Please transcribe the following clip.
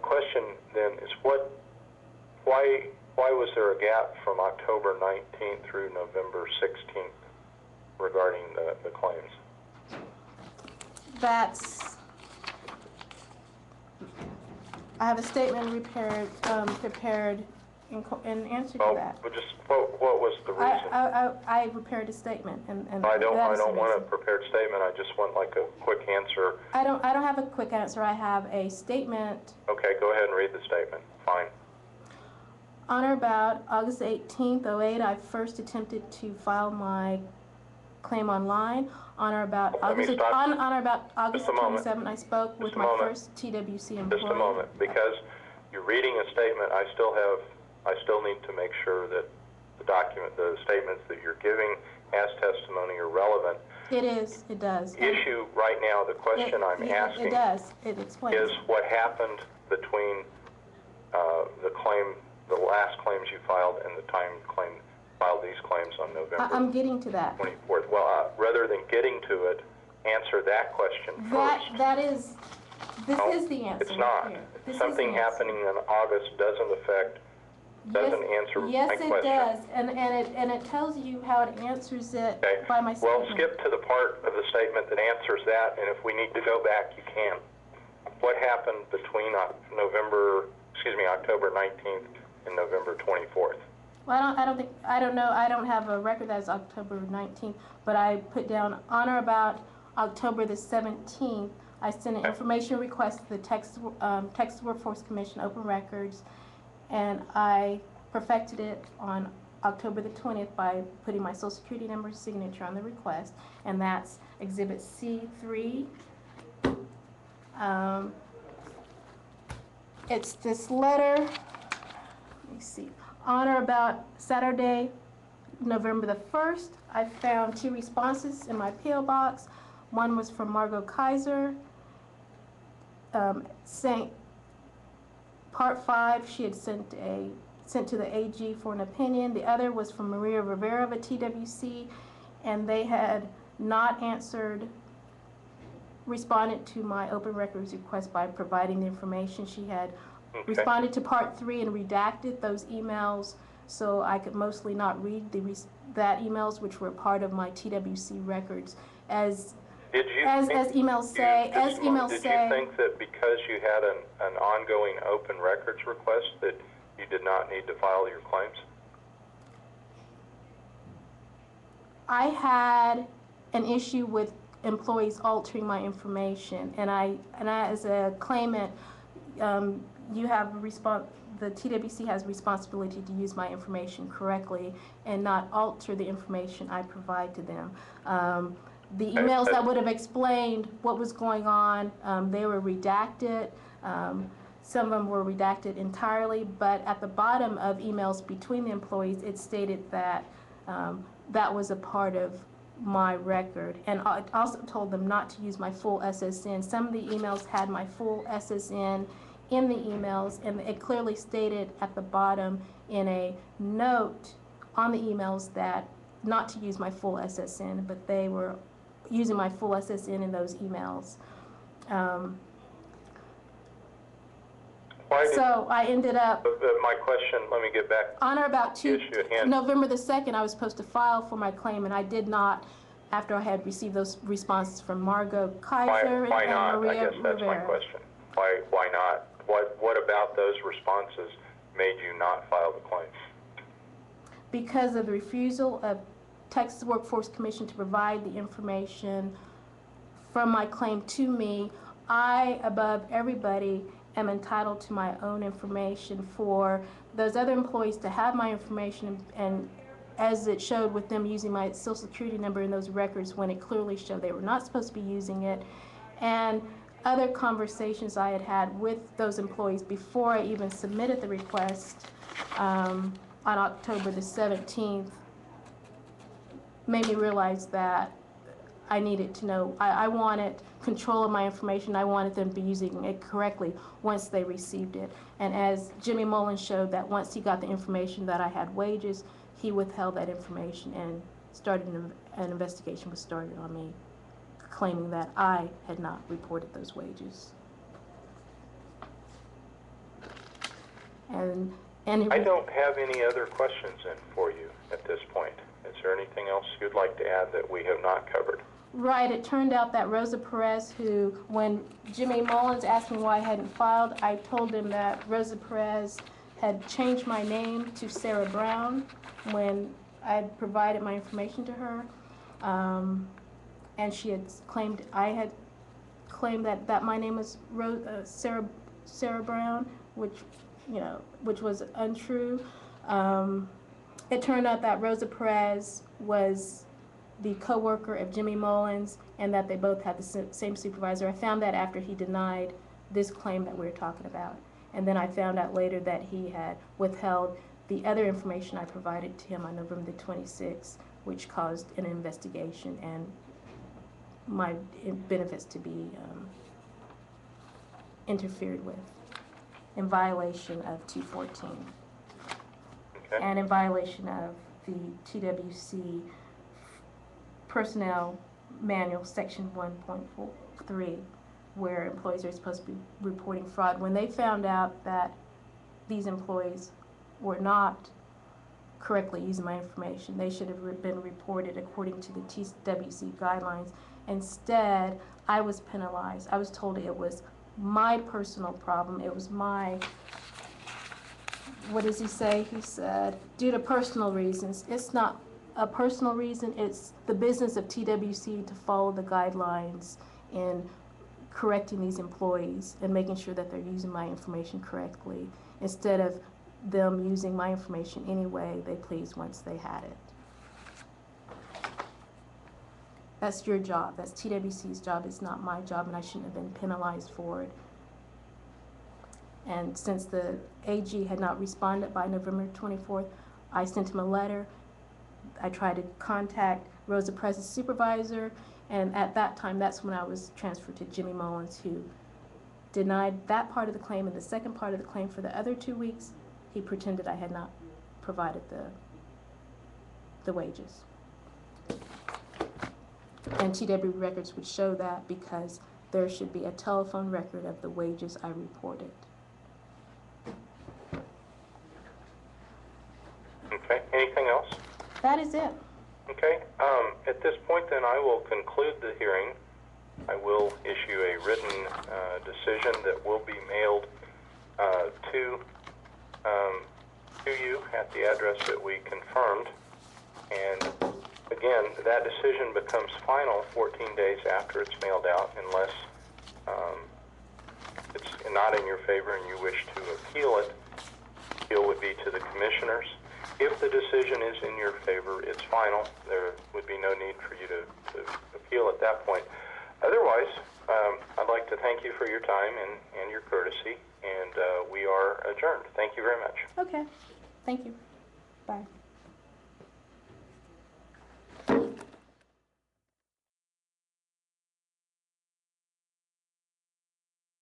question then is why was there a gap from October 19th through November 16th regarding the claims? I have a statement prepared in answer to that. But just what was the reason? I prepared a statement, and I don't want a prepared statement. I just want like a quick answer. I don't have a quick answer. I have a statement. Okay, go ahead and read the statement. Fine. On or about August 18th, 08, I first attempted to file my claim online. On or about August 27th, I spoke with my first TWC employee. Just a moment, because you're reading a statement. I still need to make sure that the statements that you're giving as testimony are relevant. It is. It does. The issue right now, the question I'm asking it does. It explains. Is what happened between the last claims you filed and the time you filed these claims on November. I'm getting to that. 24th. Well, rather than getting to it, answer that question first. This is the answer. It's not. Something happening in August doesn't answer my question. Yes, it does, and it tells you how it answers it by my statement. Well, skip to the part of the statement that answers that, and if we need to go back, you can. What happened between October 19th and November 24th? Well, I don't know. I don't have a record that's October 19th, but I put down on or about October the 17th. I sent an information request to the Texas Workforce Commission Open Records, and I perfected it on October the 20th by putting my Social Security number signature on the request, and that's Exhibit C3. It's this letter. Let me see. On or about Saturday, November the 1st, I found 2 responses in my P.O. box. One was from Margot Kaiser, saying Part 5 she had sent to the AG for an opinion. The other was from Maria Rivera of a TWC, and they had not responded to my open records request by providing the information. She had responded to Part 3 and redacted those emails, so I could mostly not read that emails, which were part of my TWC records. As emails say, did you think that because you had an ongoing open records request that you did not need to file your claims? I had an issue with employees altering my information, and I as a claimant, you have the TWC has responsibility to use my information correctly and not alter the information I provide to them. The emails that would have explained what was going on, they were redacted. Some of them were redacted entirely, but at the bottom of emails between the employees, it stated that that was a part of my record. And I also told them not to use my full SSN. Some of the emails had my full SSN in the emails, and it clearly stated at the bottom in a note on the emails that not to use my full SSN, but they were using my full SSN in those emails. So I ended up... My question, let me get back on or about November the 2nd, I was supposed to file for my claim, and I did not after I had received those responses from Margot Kaiser and Maria Rivera. I guess that's my question. Why not? What about those responses made you not file the claim? Because of the refusal of Texas Workforce Commission to provide the information from my claim to me. I, above everybody, am entitled to my own information. For those other employees to have my information, and as it showed with them using my Social Security number in those records when it clearly showed they were not supposed to be using it, and other conversations I had had with those employees before I even submitted the request on October the 17th made me realize that I needed to know. I wanted control of my information. I wanted them to be using it correctly once they received it. And as Jimmy Mullins showed, that once he got the information that I had wages, he withheld that information, and an investigation was started on me, claiming that I had not reported those wages. And I don't have any other questions then for you at this point. Is there anything else you'd like to add that we have not covered? Right, it turned out that Rosa Perez, who, when Jimmy Mullins asked me why I hadn't filed, I told him that Rosa Perez had changed my name to Sara Brown when I had provided my information to her. And she had claimed, I had claimed that my name was Sara Brown, which, which was untrue. It turned out that Rosa Perez was the co-worker of Jimmy Mullins, and that they both had the same supervisor. I found that after he denied this claim that we were talking about. And then I found out later that he had withheld the other information I provided to him on November the 26th, which caused an investigation and my benefits to be interfered with in violation of 214. Okay. And in violation of the TWC Personnel Manual, Section 1.3, where employees are supposed to be reporting fraud. When they found out that these employees were not correctly using my information, they should have been reported according to the TWC guidelines. Instead, I was penalized. I was told it was my personal problem. It was my, what does he say? He said, due to personal reasons. It's not a personal reason. It's the business of TWC to follow the guidelines in correcting these employees and making sure that they're using my information correctly, instead of them using my information any way they please once they had it. That's your job. That's TWC's job. It's not my job, and I shouldn't have been penalized for it. And since the AG had not responded by November 24th, I sent him a letter. I tried to contact Rosa Perez's supervisor, and at that time, that's when I was transferred to Jimmy Mullins, who denied that part of the claim. And the second part of the claim, for the other 2 weeks, he pretended I had not provided the wages. And TW records would show that, because there should be a telephone record of the wages I reported. Okay, anything else? That is it. Okay, at this point then I will conclude the hearing. I will issue a written decision that will be mailed to you at the address that we confirmed. And again, that decision becomes final 14 days after it's mailed out, unless it's not in your favor and you wish to appeal it. Appeal would be to the commissioners. If the decision is in your favor, it's final. There would be no need for you to appeal at that point. Otherwise, I'd like to thank you for your time and your courtesy, and we are adjourned. Thank you very much. Okay. Thank you. Bye.